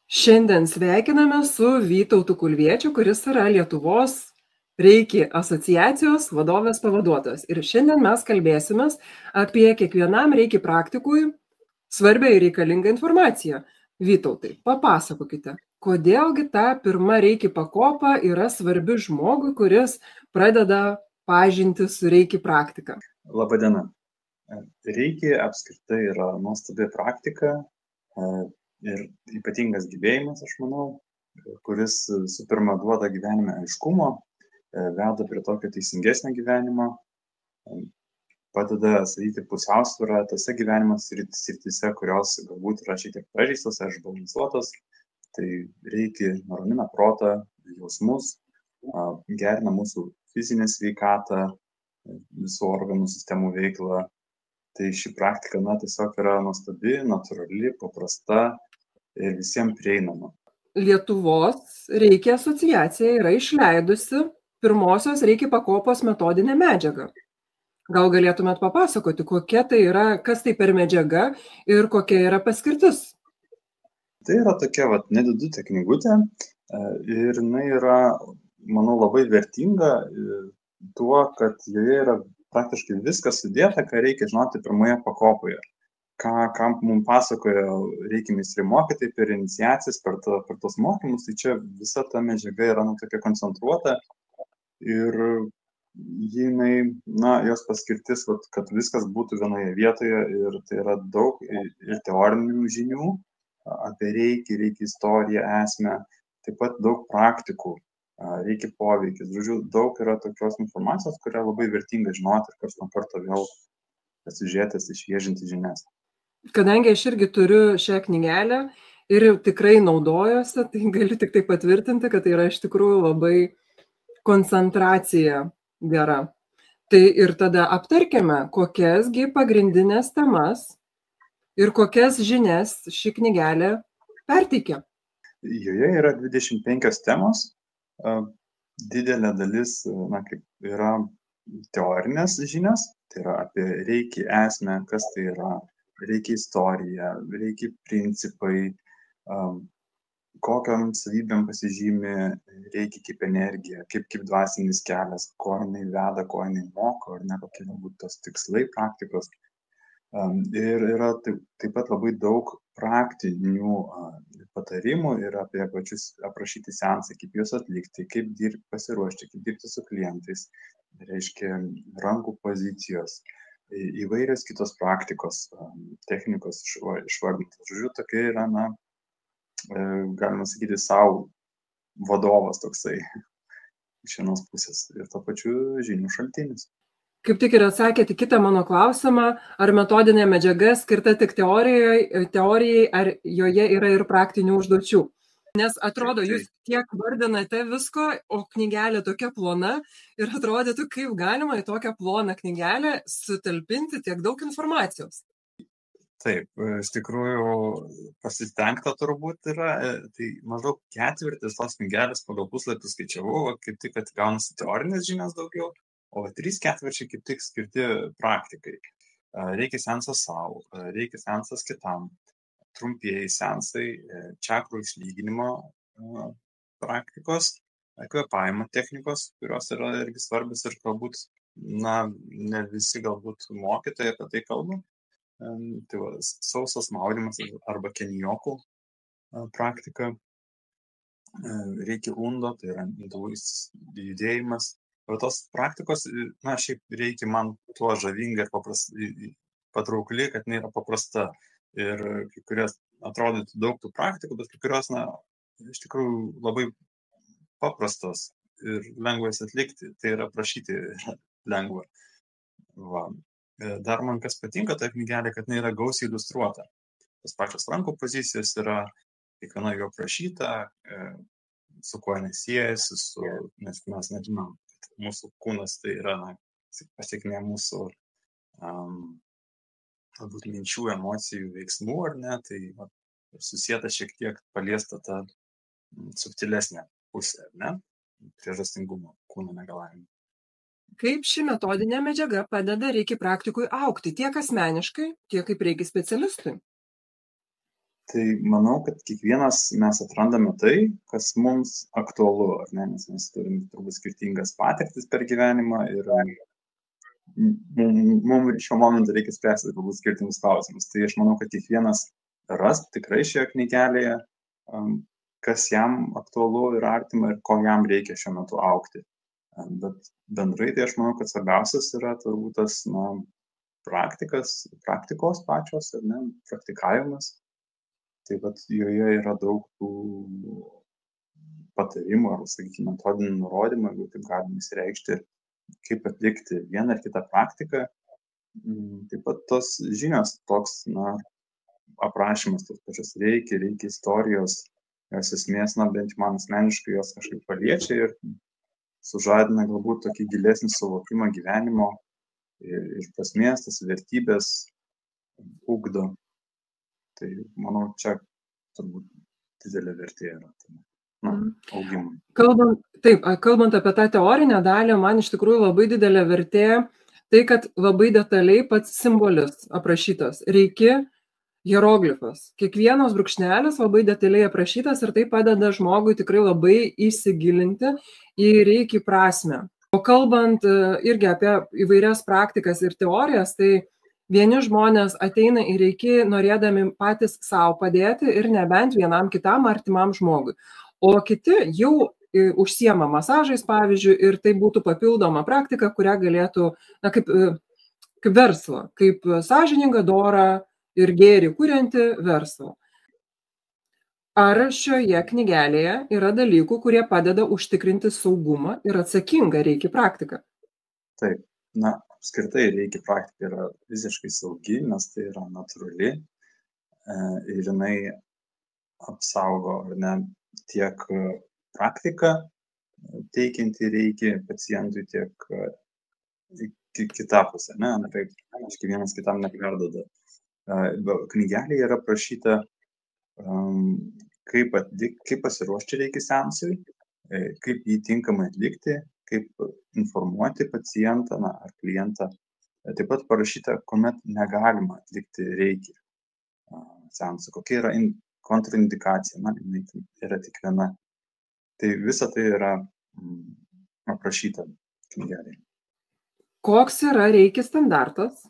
Šiandien sveikiname su Vytautu Kulviečiu, kuris yra Lietuvos Reiki asociacijos vadovės pavaduotojas. Ir šiandien mes kalbėsimės apie kiekvienam Reiki praktikui svarbią ir reikalingą informaciją. Vytautai, papasakokite, kodėlgi ta pirma Reiki pakopa yra svarbi žmogui, kuris pradeda pažinti su Reiki praktika. Labadiena. Reiki apskritai yra nuostabi praktika ir ypatingas gebėjimas, aš manau, kuris su pirma duoda gyvenime aiškumo, veda prie tokio teisingesnio gyvenimo, padeda statyti pusiausvyrą tose gyvenimo srityse, kurios galbūt yra šiek tiek pažeistos ar išbalansuotos. Tai Reiki nuramina protą, jausmus, gerina mūsų fizinę sveikatą, visų organų sistemų veiklą. Tai ši praktika tiesiog yra nuostabi, natūrali, paprasta ir visiems prieinama. Lietuvos Reiki asociacija yra išleidusi pirmosios Reiki pakopos metodinę medžiagą. Gal galėtumėt papasakoti, kokia tai yra, kas tai per medžiaga ir kokia yra paskirtis? Tai yra tokia nedidutė knygutė ir jinai yra, manau, labai vertinga tuo, kad joje yra praktiškai viskas sudėta, ką reikia žinoti pirmoje pakopoje. Ką mums pasakoja Reiki meistrai mokytojai per iniciacijas, per tos mokymus, tai čia visa ta medžiaga yra tokia koncentruota ir jos paskirtis, kad viskas būtų vienoje vietoje ir tai yra daug ir teorinių žinių apie Reiki istoriją, esmę, taip pat daug praktikų. Reiki poveikis. Žodžiu, daug yra tokios informacijos, kurią labai vertinga žinoti ir karts nuo karto vėl pasižiūrėtis, išviežinti žinias. Kadangi aš irgi turiu šią knygelę ir tikrai naudojuosi, tai galiu tik tai patvirtinti, kad tai yra iš tikrųjų labai koncentracija gera. Tai ir tada aptarkime, kokiasgi pagrindinės temas ir kokias žinias ši knygelė perteikia. Joje yra 25 temos. Didelė dalis yra teorinės žinias, tai yra apie Reiki esmę, kas tai yra, Reiki istorija, Reiki principai, kokiam savybėm pasižymi Reiki kaip energija, kaip dvasinis kelias, ko jinai veda, ko jinai moko, ar ne, kokie galbūt tos tikslai praktikos. Ir yra taip pat labai daug praktinių patarimų ir apie pačius aprašyti seansai, kaip juos atlikti, kaip pasiruošti, kaip dirbti su klientais, reiškia rankų pozicijos, įvairios kitos praktikos, technikos išvardintos. Žodžiu, tokia yra, galima sakyti, savo vadovas toksai iš vienos pusės ir to pačiu žinių šaltinis. Kaip tik ir atsakėte kitą mano klausimą, ar metodinė medžiaga skirta tik teorijai, ar joje yra ir praktinių užduočių. Nes atrodo, jūs tiek vardinate visko, o knygelė tokia plona ir atrodytų, kaip galima į tokią ploną knygelę sutalpinti tiek daug informacijos. Taip, iš tikrųjų pasistengta turbūt yra, tai maždaug ketvirtis tos knygelės pagal puslapį skaičiavau, kaip tik atgaunasi teorinės žinias daugiau. O 3/4 kaip tik skirti praktikai. Reikia seansas savo, reikia seansas kitam, trumpieji seansai, čakrų išlyginimo praktikos, kvėpavimo technikos, kurios yra irgi svarbios ir galbūt, ne visi galbūt mokytojai apie tai kalba. Tai sausas maudymas arba kenijokų praktika. Reikia undo, tai yra judėjimas. O tos praktikos, šiaip Reiki man tuo žavinga ir patraukli, kad jinai yra paprasta. Ir kai kurios atrodytų daug tų praktikų, bet kai kurios, iš tikrųjų labai paprastos ir lengvas atlikti. Tai yra prašyti lengva. Dar man kas patinka ta knygelė, kad jinai yra gausiai iliustruota. Tos pačios rankų pozicijos yra kiekviena jo prašyta, su kuo nesiejasi, nes mes nežinom. Mūsų kūnas tai yra pasiekmė mūsų galbūt minčių, emocijų, veiksmų, ar ne, tai susieta šiek tiek paliesta ta subtilesnė pusė, ar ne, priežastingumo kūno negalavimų. Kaip ši metodinė medžiaga padeda Reiki praktikui augti tiek asmeniškai, tiek kaip Reiki specialistui? Tai manau, kad kiekvienas mes atrandame tai, kas mums aktualu, ar ne, nes mes turim turbūt skirtingas patirtis per gyvenimą ir mums šiuo momentu reikia spręsti galbūt skirtingus klausimus. Tai aš manau, kad kiekvienas ras tikrai šioje knygelėje, kas jam aktualu ir artima ir ko jam reikia šiuo metu augti. Bet bendrai tai aš manau, kad svarbiausias yra turbūt tas praktikos pačios, ar ne, praktikavimas. Tai vat joje yra daug tų patarimų ar, sakykime, metodinių nurodymų, jeigu taip galima įsireikšti, kaip atlikti vieną ar kitą praktiką. Taip pat tos žinios, toks aprašymas, tos pačios reikia istorijos, jos esmės, bent man asmeniškai jos kažkaip paliečia ir sužadina galbūt tokį gilesnį suvokimą gyvenimo ir prasmės, tas vertybės ugdo. Tai manau, čia turbūt didelė vertė yra augimui. Kalbant apie tą teorinę dalį, man iš tikrųjų labai didelė vertė tai, kad labai detaliai pats simbolis aprašytas. Reikia hieroglifas. Kiekvienas brūkšnelis labai detaliai aprašytas ir tai padeda žmogui tikrai labai įsigilinti į reikia prasmę. O kalbant irgi apie įvairias praktikas ir teorijas, tai vieni žmonės ateina į reiki norėdami patys savo padėti ir nebent vienam kitam artimam žmogui. O kiti jau užsiema masažais, pavyzdžiui, ir tai būtų papildoma praktika, kurią galėtų, kaip verslą, kaip sąžiningą, dorą ir gėrį kurianti verslą. Ar šioje knygelėje yra dalykų, kurie padeda užtikrinti saugumą ir atsakingą reikia praktiką? Taip, apskritai reikia praktika yra visiškai saugi, nes tai yra natūrali ir jinai apsaugo, ar ne, tiek praktiką teikianti reikia pacientui, tiek kitą pusę, ne, taip, aiškiai vienas kitam neperduoda. Knygelėje yra prašyta, kaip pasiruošti reikia seansui, kaip jį tinkamai atlikti, kaip informuoti pacientą ar klientą. Taip pat parašyta, kuomet negalima atlikti reikia seansų, kokia yra kontraindikacija, jinai yra tik viena. Tai visa tai yra aprašyta knygelėje. Koks yra reikia standartas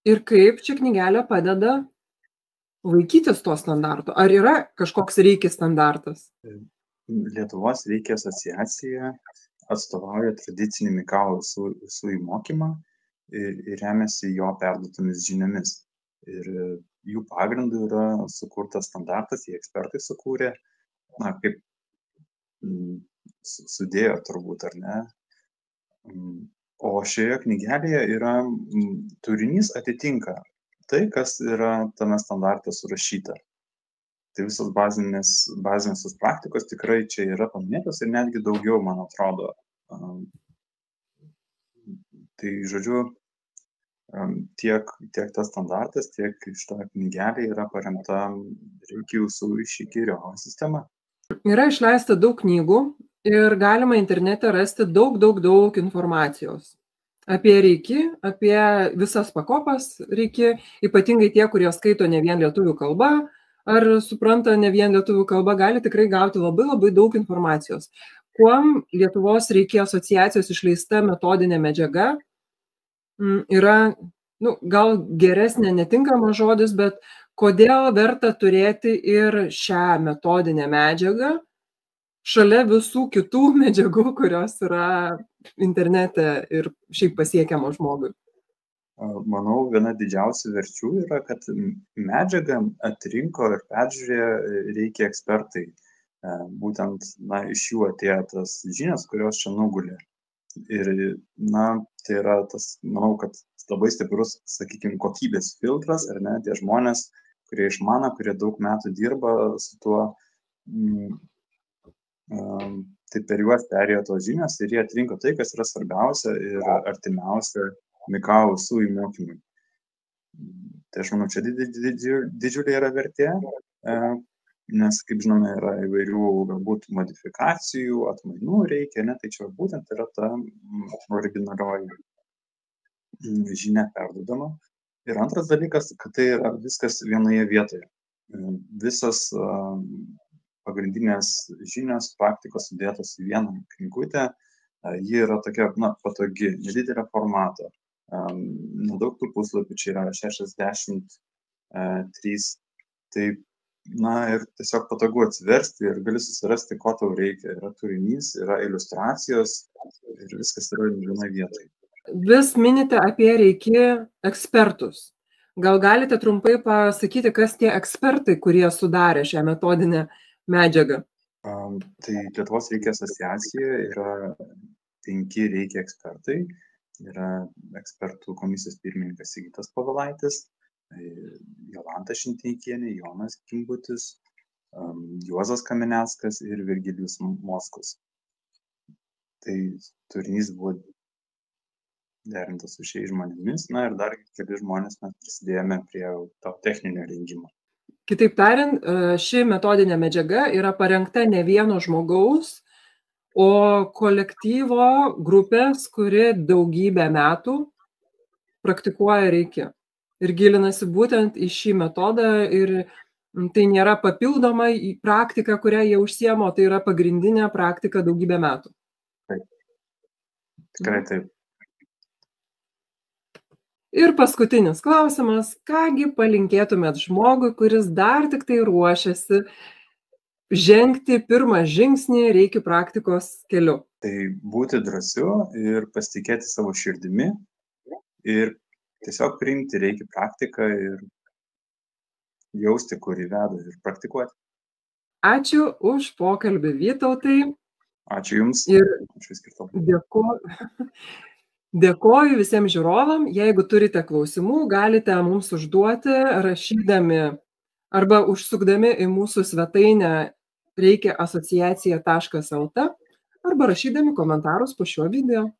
ir kaip čia knygelė padeda laikytis to standarto? Ar yra kažkoks reikia standartas? Lietuvos reikia asociacija atstovauja tradicinį Mikao Usui mokymą ir remiasi jo perduotomis žiniomis. Ir jų pagrindu yra sukurtas standartas, jie ekspertai sukūrė, kaip sudėjo turbūt, ar ne. O šioje knygelėje yra turinys atitinka tai, kas yra tame standarte surašyta. Tai visos bazinės praktikos tikrai čia yra paminėtos ir netgi daugiau, man atrodo. Tai žodžiu, tiek tas standartas, tiek šita knygelė yra paremta reikia Usui Shikirio sistema. Yra išleista daug knygų ir galima internete rasti daug informacijos apie reiki, apie visas pakopas reiki, ypatingai tie, kurie skaito ne vien lietuvių kalba, ar supranta ne vien lietuvių kalba, gali tikrai gauti labai daug informacijos. Kuom Lietuvos reiki asociacijos išleista metodinė medžiaga yra, gal geresnė, netinkamas žodis, bet kodėl verta turėti ir šią metodinę medžiagą šalia visų kitų medžiagų, kurios yra internete ir šiaip pasiekiama žmogui? Manau, viena didžiausių verčių yra, kad medžiagą atrinko ir peržiūrėjo reikia ekspertai. Būtent, iš jų atėjo tas žinios, kurios čia nugulė. Ir, tai yra tas, manau, kad labai stiprus, sakykime, kokybės filtras, ar ne, tie žmonės, kurie išmano, kurie daug metų dirba su tuo, tai per juos perėjo tos žinios ir jie atrinko tai, kas yra svarbiausia ir artimiausia Mikao Usui mokymui. Tai aš manau, čia didžiulė yra vertė, nes, kaip žinome, yra įvairių galbūt modifikacijų, atmainų reikia, ne, tai čia būtent yra ta originalioji žinia perduodama. Ir antras dalykas, kad tai yra viskas vienoje vietoje. Visos pagrindinės žinios, praktikos sudėtos į vieną knygutę. Ji yra tokia, patogi, nedidelio formato. Nedaug tų puslapių, čia yra 63. Tai, ir tiesiog patogu atsiversti ir gali susirasti, ko tau reikia. Yra turinys, yra iliustracijos ir viskas yra vienoje vietoje. Vis minite apie Reiki ekspertus. Gal galite trumpai pasakyti, kas tie ekspertai, kurie sudarė šią metodinę medžiagą? Tai Lietuvos Reiki asociacijoje yra 5 Reiki ekspertai. Yra ekspertų komisijos pirmininkas Sigitas Povilaitis, Jolanta Šinteikienė, Jonas Kimbutis, Juozas Kameneckas ir Virgilijus Moskus. Tai turinys buvo derintas su šiais žmonėmis, ir dar keli žmonės mes prisidėjome prie to techninio rengimo. Kitaip tariant, ši metodinė medžiaga yra parengta ne vieno žmogaus, o kolektyvo grupės, kuri daugybę metų praktikuoja Reiki ir gilinasi būtent į šį metodą, ir tai nėra papildoma į praktiką, kurią jie užsiema, o tai yra pagrindinė praktika daugybę metų. Taip. Tikrai taip. Ir paskutinis klausimas, kągi palinkėtumėt žmogui, kuris dar tik tai ruošiasi žengti pirmą žingsnį Reiki praktikos keliu? Tai būti drąsiu ir pasitikėti savo širdimi ir tiesiog priimti Reiki praktiką ir jausti, kur jį veda, ir praktikuoti. Ačiū už pokalbį, Vytautai. Ačiū Jums. Ir dėkoju visiems žiūrovam. Jeigu turite klausimų, galite mums užduoti rašydami arba užsukdami į mūsų svetainę reikiasociacija.lt arba rašydami komentarus po šiuo video.